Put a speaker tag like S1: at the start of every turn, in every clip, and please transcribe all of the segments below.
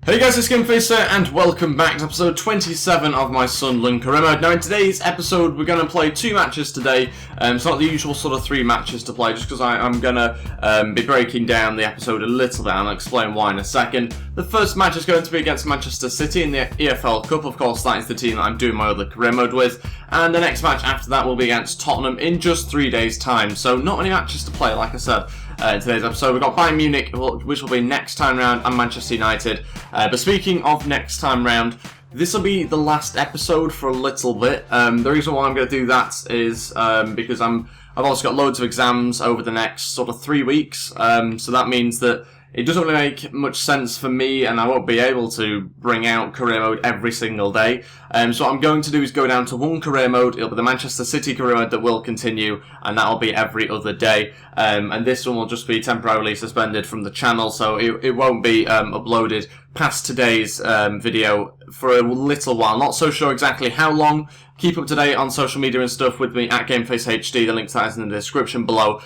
S1: Hey guys, it's Ep27 and welcome back to episode 27 of my Sunderland career mode. Now in today's episode we're going to play two matches today. It's not the usual sort of three matches to play just because I'm going to be breaking down the episode a little bit and I'll explain why in a second. The first match is going to be against Manchester City in the EFL Cup. Of course that is the team that I'm doing my other career mode with. And the next match after that will be against Tottenham in just 3 days time. So not many matches to play, like I said. In today's episode, we've got Bayern Munich, which will be next time round, and Manchester United. But speaking of next time round, this will be the last episode for a little bit. The reason why I'm going to do that is because I've also got loads of exams over the next sort of 3 weeks. So that means that it doesn't really make much sense for me, and I won't be able to bring out career mode every single day. So what I'm going to do is go down to one career mode. It'll be the Manchester City career mode that will continue, and that'll be every other day. And this one will just be temporarily suspended from the channel, so it won't be uploaded past today's video for a little while. Not so sure exactly how long. Keep up to date on social media and stuff with me at GameFaceHD. The link to that is in the description below.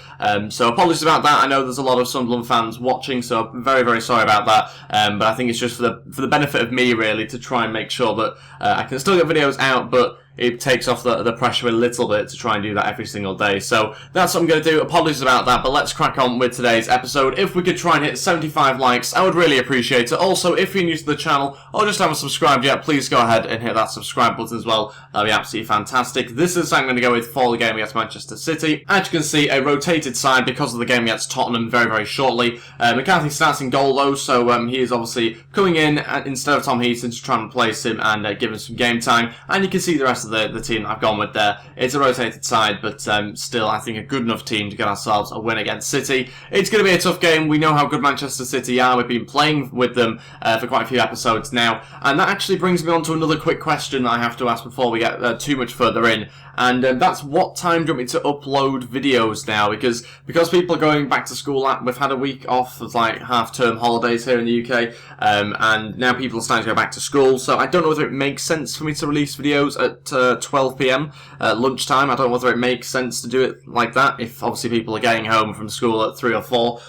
S1: So apologies about that. I know there's a lot of Sunderland fans watching, so I'm very, very sorry about that. But I think it's just for the benefit of me, really, to try and make sure that I can still get videos out, but it takes off the pressure a little bit to try and do that every single day. So that's what I'm going to do. Apologies about that, but let's crack on with today's episode. If we could try and hit 75 likes, I would really appreciate it. Also, if you're new to the channel or just haven't subscribed yet, please go ahead and hit that subscribe button as well. That'll be absolutely fantastic. This is I'm going to go with for the game against Manchester City. As you can see, a rotated side because of the game against Tottenham very, very shortly. McCarthy starts in goal though, so he is obviously coming in instead of Tom Heaton to try and replace him and give him some game time. And you can see the rest of the team that I've gone with there. It's a rotated side, but still I think a good enough team to get ourselves a win against City. It's going to be a tough game. We know how good Manchester City are. We've been playing with them for quite a few episodes now. And that actually brings me on to another quick question that I have to ask before we get too much further in. And that's what time do you want me to upload videos now? Because people are going back to school, we've had a week off of like half-term holidays here in the UK, and now people are starting to go back to school. So I don't know whether it makes sense for me to release videos at 12 PM at lunchtime. I don't know whether it makes sense to do it like that if obviously people are getting home from school at 3 or 4.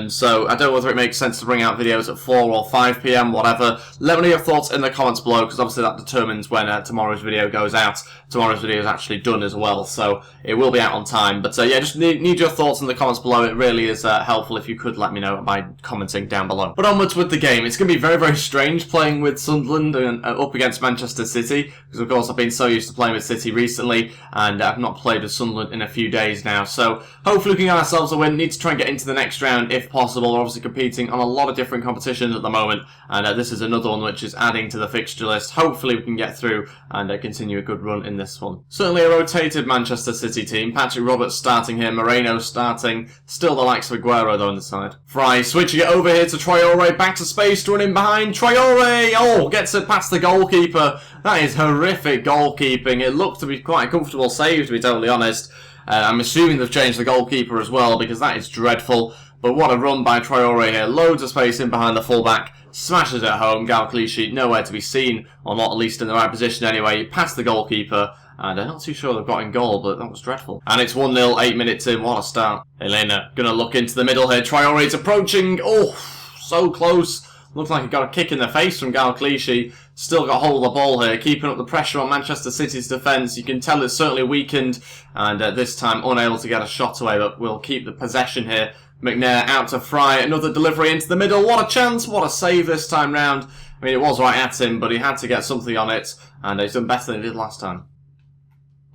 S1: So I don't know whether it makes sense to bring out videos at 4 or 5 PM, whatever. Let me know your thoughts in the comments below, because obviously that determines when tomorrow's video goes out. Tomorrow's video is actually done as well, so it will be out on time. But yeah, just need your thoughts in the comments below. It really is helpful if you could let me know by commenting down below. But onwards with the game. It's going to be very, very strange playing with Sunderland and up against Manchester City, because of course I've been so used to playing with City recently, and I've not played with Sunderland in a few days now. So hopefully we can get ourselves a win. Need to try and get into the next round if possible. We're obviously competing on a lot of different competitions at the moment, and this is another one which is adding to the fixture list. Hopefully we can get through and continue a good run in this one. Certainly a rotated Manchester City team. Patrick Roberts starting here, Moreno starting, still the likes of Aguero though on the side. Fry switching it over here to Traore, back to space to run in behind. Traore, oh, gets it past the goalkeeper. That is horrific goalkeeping. It looked to be quite a comfortable save, to be totally honest. I'm assuming they've changed the goalkeeper as well, because that is dreadful. But what a run by Traore here. Loads of space in behind the fullback. Smashes it home. Galclichy nowhere to be seen, or not at least in the right position anyway. Past the goalkeeper. And I'm not too sure they've got in goal, but that was dreadful. And it's 1-0, 8 minutes in. What a start. Elena gonna look into the middle here. Traore's approaching. Oh, so close. Looks like he got a kick in the face from Galclichy. Still got hold of the ball here, keeping up the pressure on Manchester City's defence. You can tell it's certainly weakened, and this time unable to get a shot away, but we'll keep the possession here. McNair out to Fry, another delivery into the middle. What a chance, what a save this time round. I mean, it was right at him, but he had to get something on it, and he's done better than he did last time.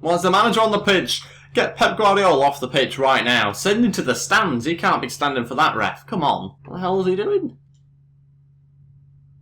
S1: Well, as the manager on the pitch, get Pep Guardiola off the pitch right now. Send him to the stands. He can't be standing for that, ref. Come on. What the hell is he doing?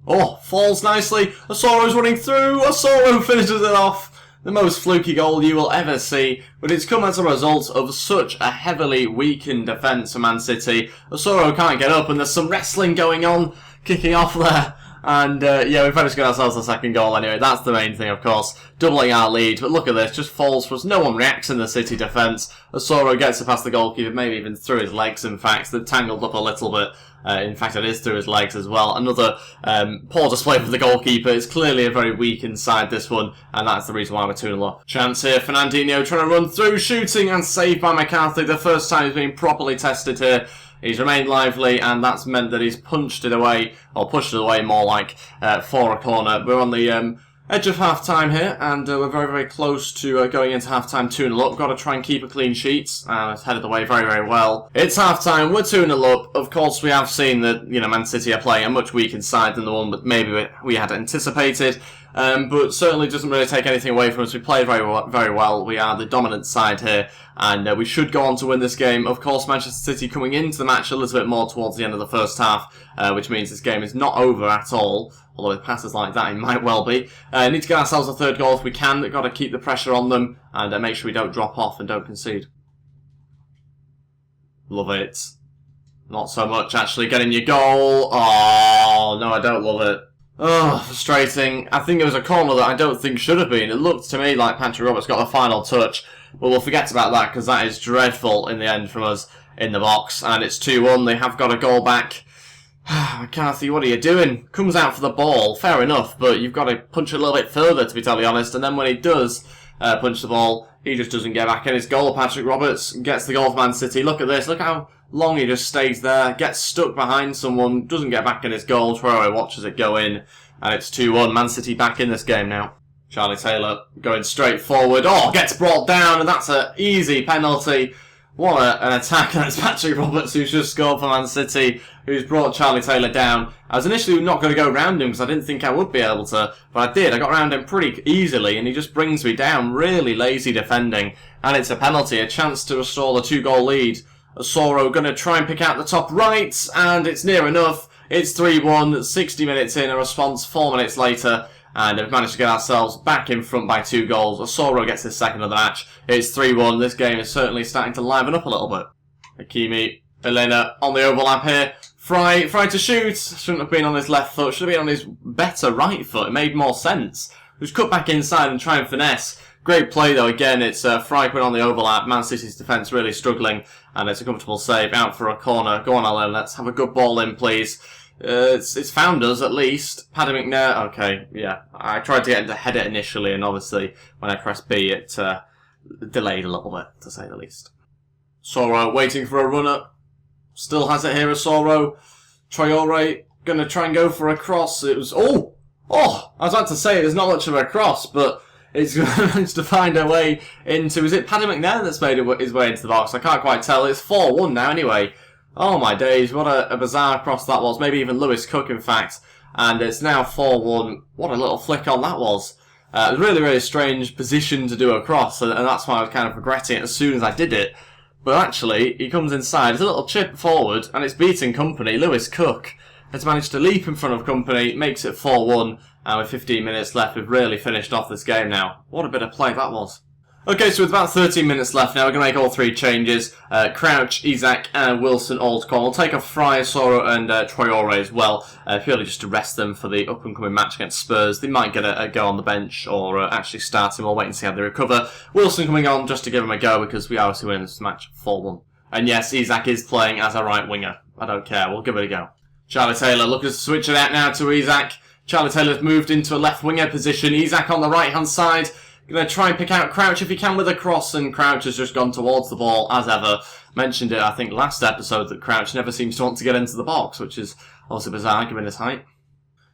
S1: Oh, falls nicely. Osoro's running through. Osoro finishes it off. The most fluky goal you will ever see, but it's come as a result of such a heavily weakened defence for Man City. Osoro can't get up, and there's some wrestling going on, kicking off there. And yeah, we've managed to get ourselves a second goal anyway. That's the main thing, of course. Doubling our lead. But look at this, just falls for us. No one reacts in the City defence. Osoro gets it past the goalkeeper, maybe even through his legs, in fact. They're tangled up a little bit. In fact, it is through his legs as well. Another poor display for the goalkeeper. It's clearly a very weak inside, this one, and that's the reason why we're 2-0 up. Chance here, Fernandinho trying to run through, shooting, and saved by McCarthy. The first time he's been properly tested here. He's remained lively, and that's meant that he's punched it away, or pushed it away more like, for a corner. We're on the edge of half-time here, and we're very, very close to going into half-time 2-0 up. Got to try and keep a clean sheet, and it's headed away very, very well. It's half-time, we're 2-0 up. Of course, we have seen that, you know, Man City are playing a much weaker side than the one that maybe we had anticipated. But certainly doesn't really take anything away from us. We play very well. We are the dominant side here, and we should go on to win this game. Of course, Manchester City coming into the match a little bit more towards the end of the first half, which means this game is not over at all. Although with passes like that, it might well be. Need to get ourselves a third goal if we can. We've got to keep the pressure on them and make sure we don't drop off and don't concede. Love it. Not so much, actually. Getting your goal. Oh, no, I don't love it. Oh, frustrating. I think it was a corner that I don't think should have been. It looked to me like Patrick Roberts got the final touch. But we'll forget about that because that is dreadful in the end from us in the box. And it's 2-1. They have got a goal back. McCarthy, what are you doing? Comes out for the ball, fair enough, but you've got to punch a little bit further, to be totally honest. And then when he does punch the ball, he just doesn't get back in his goal. Patrick Roberts gets the goal for Man City. Look at this. Look how long he just stays there, gets stuck behind someone, doesn't get back in his goal. Traore watches it go in, and it's 2-1. Man City back in this game now. Charlie Taylor going straight forward. Oh, gets brought down, and that's an easy penalty. What an attack, and it's Patrick Roberts who's just scored for Man City, who's brought Charlie Taylor down. I was initially not going to go round him because I didn't think I would be able to, but I did. I got round him pretty easily, and he just brings me down. Really lazy defending, and it's a penalty, a chance to restore the 2-goal lead. Asoro going to try and pick out the top right, and it's near enough. It's 3-1, 60 minutes in, a response 4 minutes later. And we've managed to get ourselves back in front by 2 goals. Asoro gets his second of the match. It's 3-1. This game is certainly starting to liven up a little bit. Hakimi, Elena on the overlap here. Fry to shoot. Shouldn't have been on his left foot. Should have been on his better right foot. It made more sense. Just cut back inside and try and finesse. Great play though. Again, it's Fry put on the overlap. Man City's defence really struggling. And it's a comfortable save out for a corner. Go on, Elena. Let's have a good ball in, please. It's found us, at least. Paddy McNair, okay, yeah. I tried to get him to head it initially, and obviously, when I pressed B, it delayed a little bit, to say the least. Soro waiting for a runner. Still has it here, Asoro. Traore gonna try and go for a cross. It was, oh! I was about to say, there's not much of a cross, but it's managed to find a way into, is it Paddy McNair that's made his way into the box? I can't quite tell. It's 4-1 now, anyway. Oh my days, what a bizarre cross that was. Maybe even Lewis Cook, in fact. And it's now 4-1. What a little flick on that was. It was really, really strange position to do a cross, and that's why I was kind of regretting it as soon as I did it. But actually, he comes inside, it's a little chip forward, and it's beating company. Lewis Cook has managed to leap in front of company, makes it 4-1, and with 15 minutes left, we've really finished off this game now. What a bit of play that was. Okay, so with about 13 minutes left now, we're going to make all 3 changes. Crouch, Isak, and Wilson all to come. We'll take off Fry, Asoro, and Traore as well, purely just to rest them for the up-and-coming match against Spurs. They might get a go on the bench or actually start him. We'll wait and see how they recover. Wilson coming on just to give him a go because we are obviously winning this match 4-1. And yes, Isak is playing as a right winger. I don't care. We'll give it a go. Charlie Taylor looking to switch it out now to Isak. Charlie Taylor's moved into a left winger position. Isak on the right-hand side. Going to try and pick out Crouch if he can with a cross, and Crouch has just gone towards the ball, as ever. Mentioned it, I think, last episode, that Crouch never seems to want to get into the box, which is also bizarre, given his height.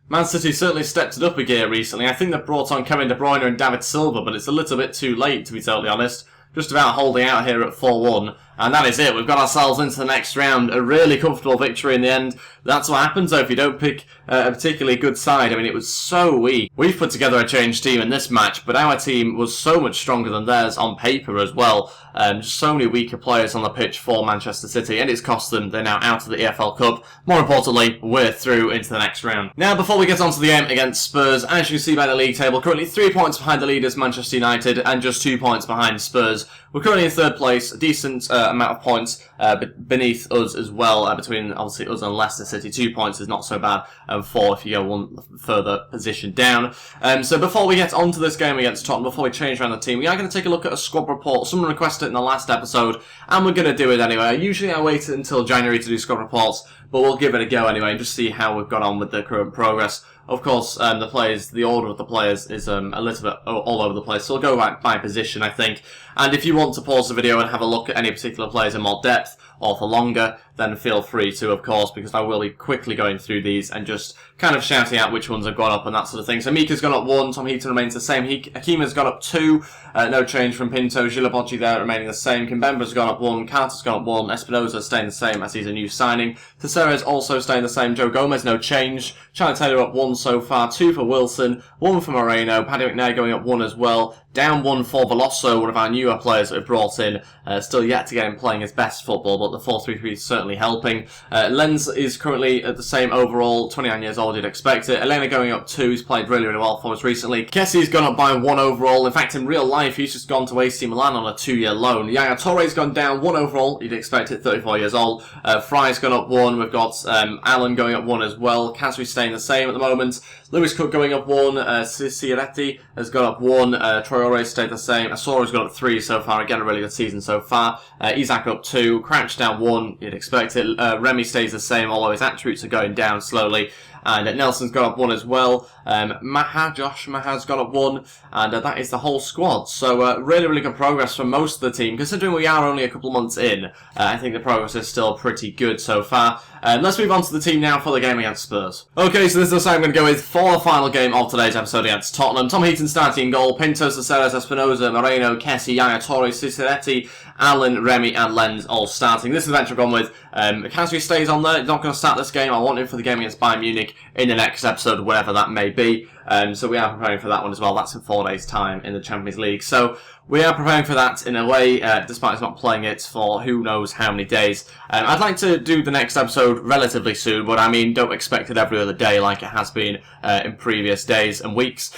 S1: Man City certainly stepped it up a gear recently. I think they've brought on Kevin De Bruyne and David Silva, but it's a little bit too late, to be totally honest. Just about holding out here at 4-1. And that is it. We've got ourselves into the next round. A really comfortable victory in the end. That's what happens, though, if you don't pick a particularly good side. I mean, it was so weak. We've put together a changed team in this match, but our team was so much stronger than theirs on paper as well. Just so many weaker players on the pitch for Manchester City, and it's cost them. They're now out of the EFL Cup. More importantly, we're through into the next round. Now, before we get on to the game against Spurs, as you can see by the league table, currently 3 points behind the leaders, Manchester United, and just 2 points behind Spurs. We're currently in 3rd place, a decent amount of points beneath us as well, between obviously us and Leicester City. 2 points is not so bad, and 4 if you go one further position down. So before we get on to this game against Tottenham, before we change around the team, we are going to take a look at a squad report. Someone requested it in the last episode, and we're going to do it anyway. Usually I wait until January to do squad reports, but we'll give it a go anyway and just see how we've got on with the current progress. Of course, the order of the players is a little bit all over the place, so we'll go by position, I think. And if you want to pause the video and have a look at any particular players in more depth, or for longer, then feel free to, of course, because I will be quickly going through these and just kind of shouting out which ones have gone up and that sort of thing. So Mika's gone up 1, Tom Heaton remains the same, Akima's gone up 2, no change from Pinto, Gilabocci there remaining the same, Kimbemba's gone up 1, Carter's gone up 1, Espinoza staying the same as he's a new signing, Tessera's also staying the same, Joe Gomez no change, Charlie Taylor up 1 so far, 2 for Wilson, 1 for Moreno, Paddy McNair going up 1 as well, down 1 for Veloso, one of our newer players that we've brought in, still yet to get him playing his best football, but the 4-3-3 is certainly helping. Lenz is currently at the same overall, 29 years old, you'd expect it. Elena going up 2, he's played really, really well for us recently. Kessie's gone up by 1 overall, in fact in real life he's just gone to AC Milan on a 2-year loan. Yaya Torre's gone down 1 overall, you'd expect it, 34 years old. Fry's gone up 1, we've got Allen going up 1 as well, Kasri staying the same at the moment. Lewis Cook going up 1, Cicieretti has gone up 1, Traore stayed the same, Asoro's gone up 3 so far, again a really good season so far. Isaac up 2, Crouch down 1, you'd expect it. Remy stays the same, although his attributes are going down slowly. And Nelson's gone up 1 as well. Josh Maha's gone up 1, and that is the whole squad. So really, really good progress from most of the team. Considering we are only a couple of months in, I think the progress is still pretty good so far. Let's move on to the team now for the game against Spurs. Okay, so this is the side I'm going to go with for the final game of today's episode against Tottenham. Tom Heaton starting in goal, Pinto, Cesares, Espinoza, Moreno, Kessie, Yaya Torre, Cicieretti, Allen, Remy and Lenz all starting. This is the bench I've gone with. Kasri stays on there, not going to start this game. I want him for the game against Bayern Munich in the next episode, whatever that may be. So we are preparing for that one as well. That's in 4 days' time in the Champions League. So we are preparing for that in a way, despite us not playing it for who knows how many days. I'd like to do the next episode relatively soon, but I mean, don't expect it every other day like it has been in previous days and weeks.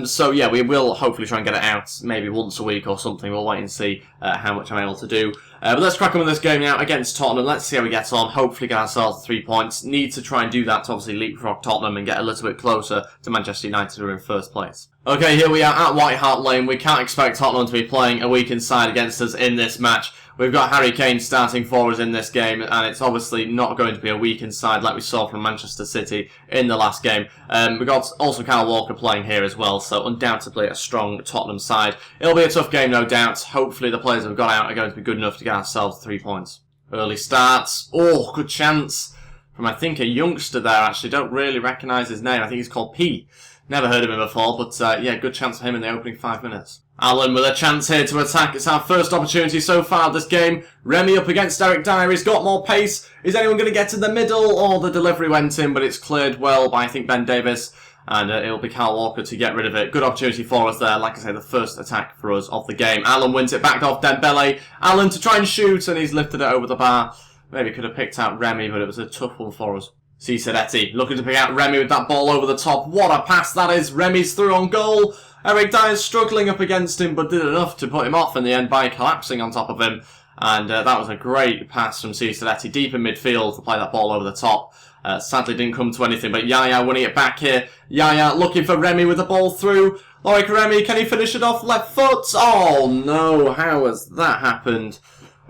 S1: So yeah, we will hopefully try and get it out maybe once a week or something. We'll wait and see how much I'm able to do. But let's crack on with this game now against Tottenham. Let's see how we get on. Hopefully get ourselves 3 points. Need to try and do that to obviously leapfrog Tottenham and get a little bit closer to Manchester United, who are in first place. Okay, here we are at White Hart Lane. We can't expect Tottenham to be playing a weakened side against us in this match. We've got Harry Kane starting for us in this game, and it's obviously not going to be a weakened side like we saw from Manchester City in the last game. We've got also Kyle Walker playing here as well, so undoubtedly a strong Tottenham side. It'll be a tough game, no doubt. Hopefully the players who've got out are going to be good enough to get ourselves 3 points. Early starts. Oh, good chance from, I think, a youngster there, actually. Don't really recognise his name. I think he's called P. Never heard of him before, but yeah, good chance for him in the opening 5 minutes. Allen with a chance here to attack. It's our first opportunity so far this game. Remy up against Eric Dyer. He's got more pace. Is anyone going to get to the middle? Oh, the delivery went in, but it's cleared well by, I think, Ben Davis. And it'll be Kyle Walker to get rid of it. Good opportunity for us there. Like I say, the first attack for us of the game. Allen wins it back off Dembele. Allen to try and shoot, and he's lifted it over the bar. Maybe could have picked out Remy, but it was a tough one for us. Cicieretti looking to pick out Remy with that ball over the top. What a pass that is. Remy's through on goal. Eric Dyer's struggling up against him, but did enough to put him off in the end by collapsing on top of him. And that was a great pass from Cicieretti deep in midfield to play that ball over the top. Sadly didn't come to anything, but Yaya winning it back here. Yaya looking for Remy with the ball through. Like Remy, can he finish it off left foot? Oh no, how has that happened?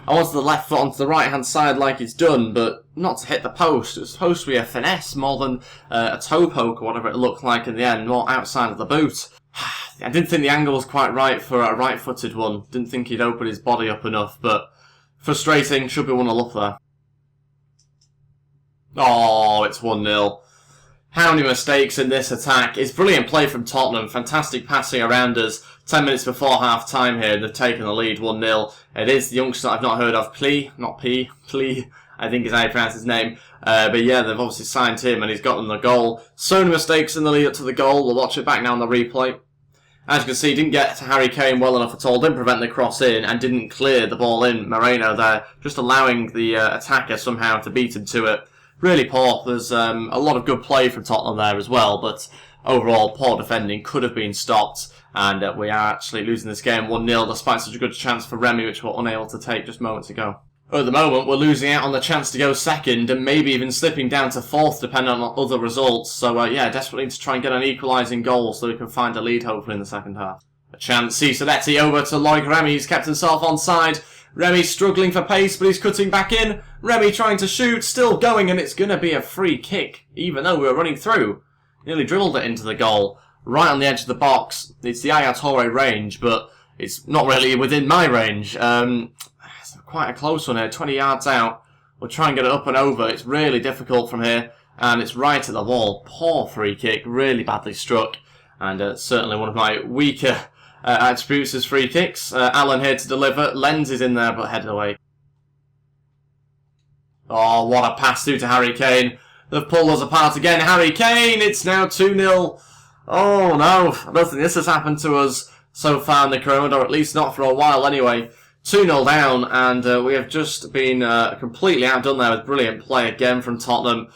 S1: I wanted the left foot onto the right-hand side like he's done, but not to hit the post. It was supposed to be a finesse more than a toe poke or whatever it looked like in the end, more outside of the boot. I didn't think the angle was quite right for a right-footed one. Didn't think he'd open his body up enough, but frustrating. Should be 1-0 up there. Oh, it's 1-0. How many mistakes in this attack. It's brilliant play from Tottenham. Fantastic passing around us. 10 minutes before half-time here, they've taken the lead 1-0. It is the youngster I've not heard of, Plea, I think is how you pronounce his name. But yeah, they've obviously signed him and he's got them the goal. So many mistakes in the lead up to the goal. We'll watch it back now on the replay. As you can see, didn't get to Harry Kane well enough at all, didn't prevent the cross in, and didn't clear the ball in. Moreno there, just allowing the attacker somehow to beat him to it. Really poor. There's a lot of good play from Tottenham there as well, but overall, poor defending could have been stopped. And we are actually losing this game 1-0 despite such a good chance for Remy, which we're unable to take just moments ago. At the moment, we're losing out on the chance to go second and maybe even slipping down to fourth depending on other results. So yeah, desperately need to try and get an equalising goal so we can find a lead hopefully in the second half. A chance, Cicieretti over to Loic Remy, he's kept himself onside. Remy struggling for pace, but he's cutting back in. Remy trying to shoot, still going, and it's going to be a free kick, even though we were running through. Nearly dribbled it into the goal. Right on the edge of the box. It's the Yaya Toure range, but it's not really within my range. it's quite a close one here, 20 yards out. We'll try and get it up and over. It's really difficult from here, and it's right at the wall. Poor free kick, really badly struck, and certainly one of my weaker attributes is free kicks. Alan here to deliver. Lenz is in there, but headed away. Oh, what a pass through to Harry Kane. They've pulled us apart again. Harry Kane, it's now 2-0. Oh no, I don't think this has happened to us so far in the career, or at least not for a while anyway. 2-0 down, and we have just been completely outdone there with brilliant play again from Tottenham.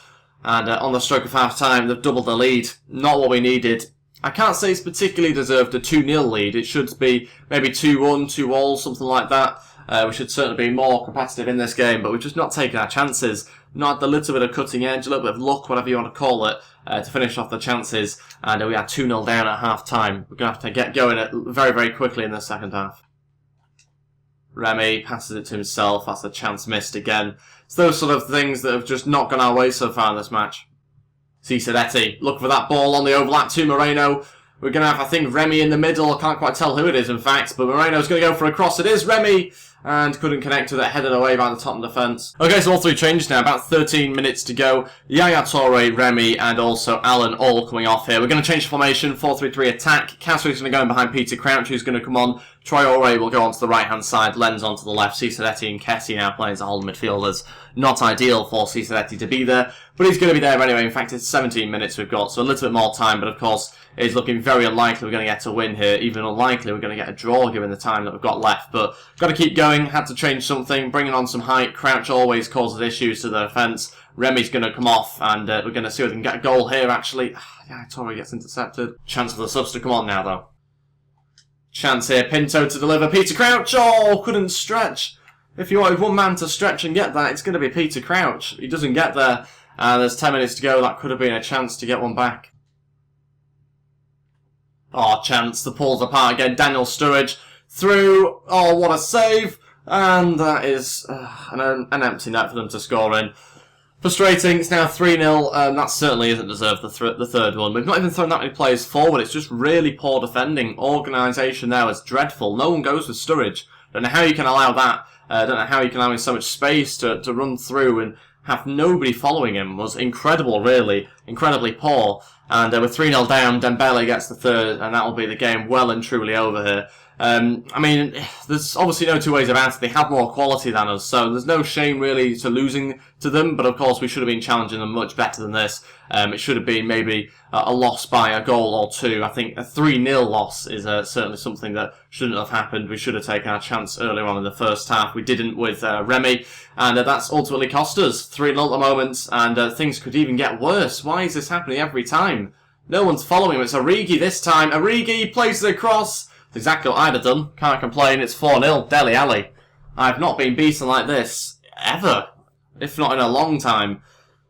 S1: And on the stroke of half-time, they've doubled the lead. Not what we needed. I can't say it's particularly deserved a 2-0 lead. It should be maybe 2-1, 2-all, something like that. We should certainly be more competitive in this game, but we've just not taken our chances. Not had the little bit of cutting edge, a little bit of luck, whatever you want to call it, to finish off the chances. And we are 2-0 down at half-time. We're going to have to get going very, very quickly in the second half. Remy passes it to himself. That's a chance missed again. It's those sort of things that have just not gone our way so far in this match. Cisaretti, look for that ball on the overlap to Moreno. We're going to have, I think, Remy in the middle. I can't quite tell who it is, in fact, but Moreno's going to go for a cross. It is Remy, and couldn't connect with it, headed away by the Tottenham defence. Okay, so all three changes now, about 13 minutes to go. Yaya Toure, Remy, and also Alan all coming off here. We're going to change the formation, 4-3-3 attack. Castro's going to go in behind Peter Crouch, who's going to come on. Traore will go onto the right-hand side, Lenz onto the left. Cisaretti and Ketty now playing as the holding midfielders. Not ideal for Cisaretti to be there, but he's going to be there anyway. In fact, it's 17 minutes we've got, so a little bit more time, but of course, it's looking very unlikely we're going to get a win here. Even unlikely we're going to get a draw given the time that we've got left, but got to keep going. Had to change something, bringing on some height. Crouch always causes issues to the defence. Remy's going to come off, and we're going to see if we can get a goal here, actually. Yeah, Torre gets intercepted. Chance for the subs to come on now, though. Chance here, Pinto to deliver. Peter Crouch, oh, couldn't stretch. If you wanted one man to stretch and get that, it's going to be Peter Crouch. He doesn't get there, and there's 10 minutes to go. That could have been a chance to get one back. Oh, chance. The pulls apart again. Daniel Sturridge through. Oh, what a save. And that is an empty net for them to score in. Frustrating. It's now 3-0. That certainly isn't deserved, the third one. We've not even thrown that many players forward. It's just really poor defending. Organisation there was dreadful. No one goes with Sturridge. Don't know how you can allow that. Don't know how you can allow him so much space to run through and have nobody following him. Was incredible, really. Incredibly poor. And we're 3-0 down. Dembele gets the third, and that will be the game well and truly over here. I mean, there's obviously no two ways about it. They have more quality than us, so there's no shame really to losing to them, but of course we should have been challenging them much better than this. It should have been maybe a loss by a goal or two. I think a 3-0 loss is certainly something that shouldn't have happened. We should have taken our chance earlier on in the first half. We didn't with Remy, and that's ultimately cost us 3-0 at the moment, and things could even get worse. Why is this happening every time? No one's following him. It's Origi this time. Origi plays it across. It's exactly what I'd have done. Can't complain. It's 4-0. Dele Alli. I've not been beaten like this ever, if not in a long time.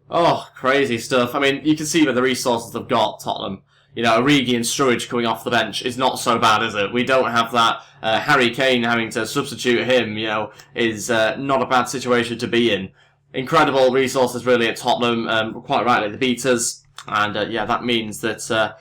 S1: Oh, crazy stuff. I mean, you can see with the resources they've got, Tottenham. You know, Origi and Sturridge coming off the bench is not so bad, is it? We don't have that. Harry Kane having to substitute him, you know, is not a bad situation to be in. Incredible resources, really, at Tottenham. Quite rightly, the beaters. And, yeah, that means that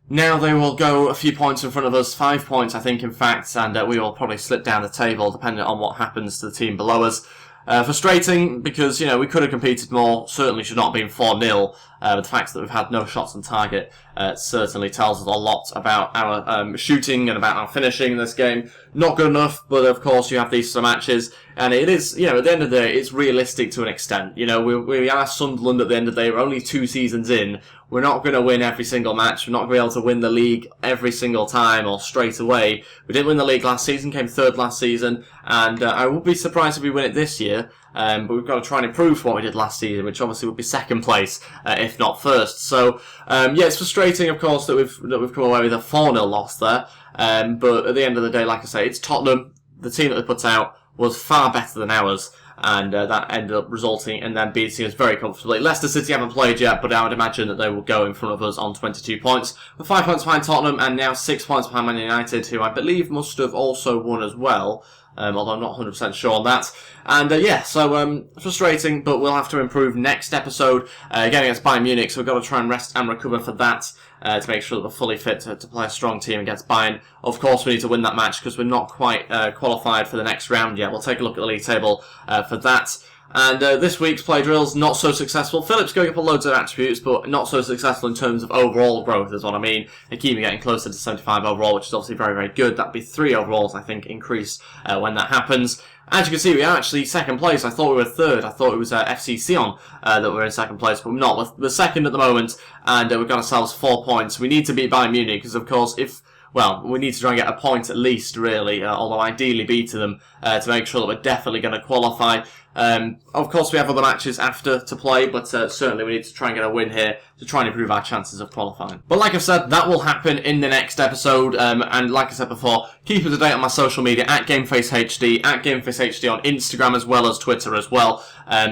S1: now they will go a few points in front of us, 5 points, I think, in fact, and we will probably slip down the table, depending on what happens to the team below us. Frustrating, because, you know, we could have competed more, certainly should not have been 4-0, but the fact that we've had no shots on target certainly tells us a lot about our shooting and about our finishing in this game. Not good enough, but of course you have these sort of matches, and it is, you know, at the end of the day, it's realistic to an extent. You know, we are Sunderland at the end of the day, we're only 2 seasons in. We're not going to win every single match. We're not going to be able to win the league every single time or straight away. We didn't win the league last season, came third last season, and I would be surprised if we win it this year. But we've got to try and improve what we did last season, which obviously would be second place, if not first. So, yeah, it's frustrating, of course, that we've come away with a 4-0 loss there. But at the end of the day, like I say, it's Tottenham. The team that they put out was far better than ours. And that ended up resulting in them beating us very comfortably. Leicester City haven't played yet, but I would imagine that they will go in front of us on 22 points. We're 5 points behind Tottenham, and now 6 points behind Man United, who I believe must have also won as well. although I'm not 100% sure on that. And yeah, so frustrating, but we'll have to improve next episode, again against Bayern Munich, so we've got to try and rest and recover for that. To make sure that we're fully fit to play a strong team against Bayern. Of course, we need to win that match because we're not quite qualified for the next round yet. We'll take a look at the league table for that. And this week's play drill's not so successful. Philip's going up on loads of attributes, but not so successful in terms of overall growth, is what I mean. They keep getting closer to 75 overall, which is obviously very, very good. That'd be 3 overalls, I think, increase when that happens. As you can see, we are actually second place. I thought we were third. I thought it was FC Sion that were in second place, but we're not. We're second at the moment, and we've got ourselves 4 points. We need to beat Bayern Munich, because, of course, we need to try and get a point at least, really, although ideally beating them to make sure that we're definitely going to qualify. Of course, we have other matches after to play, but certainly we need to try and get a win here to try and improve our chances of qualifying. But like I've said, that will happen in the next episode, and like I said before, keep up to date on my social media, at GamefaceHD, at GamefaceHD on Instagram as well as Twitter as well.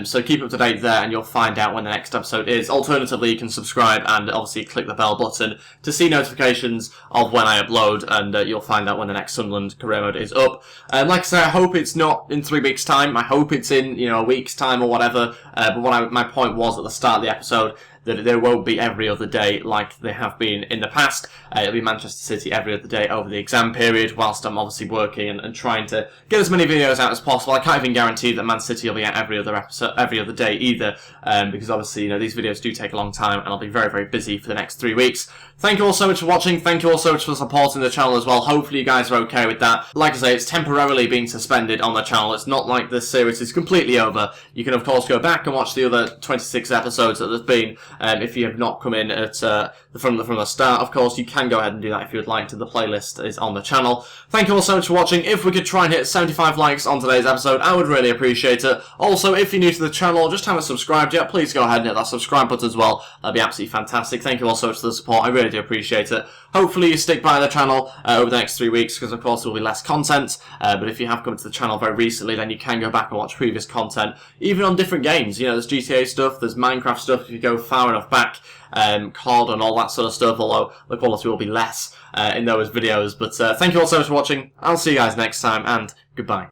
S1: So keep up to date there and you'll find out when the next episode is. Alternatively, you can subscribe and obviously click the bell button to see notifications of when I upload, and you'll find out when the next Sunderland career mode is up. Like I said, I hope it's not in 3 weeks' time. I hope it's in, a week's time or whatever. But my point was at the start of the episode that there won't be every other day like they have been in the past. It'll be Manchester City every other day over the exam period, whilst I'm obviously working and trying to get as many videos out as possible. I can't even guarantee that Man City will be out every other day either, because obviously, these videos do take a long time, and I'll be very, very busy for the next 3 weeks. Thank you all so much for watching. Thank you all so much for supporting the channel as well. Hopefully you guys are okay with that. Like I say, it's temporarily being suspended on the channel. It's not like this series is completely over. You can, of course, go back and watch the other 26 episodes that there's been. If you have not come in at from the start, of course, you can go ahead and do that if you would like to. The playlist is on the channel. Thank you all so much for watching. If we could try and hit 75 likes on today's episode, I would really appreciate it. Also, if you're new to the channel, just haven't subscribed yet, please go ahead and hit that subscribe button as well. That'd be absolutely fantastic. Thank you all so much for the support. I really do appreciate it. Hopefully you stick by the channel over the next 3 weeks, because of course there will be less content, but if you have come to the channel very recently, then you can go back and watch previous content, even on different games. There's GTA stuff, there's Minecraft stuff if you go far enough back, COD and all that sort of stuff, although the quality will be less in those videos. But thank you all so much for watching. I'll see you guys next time, and goodbye.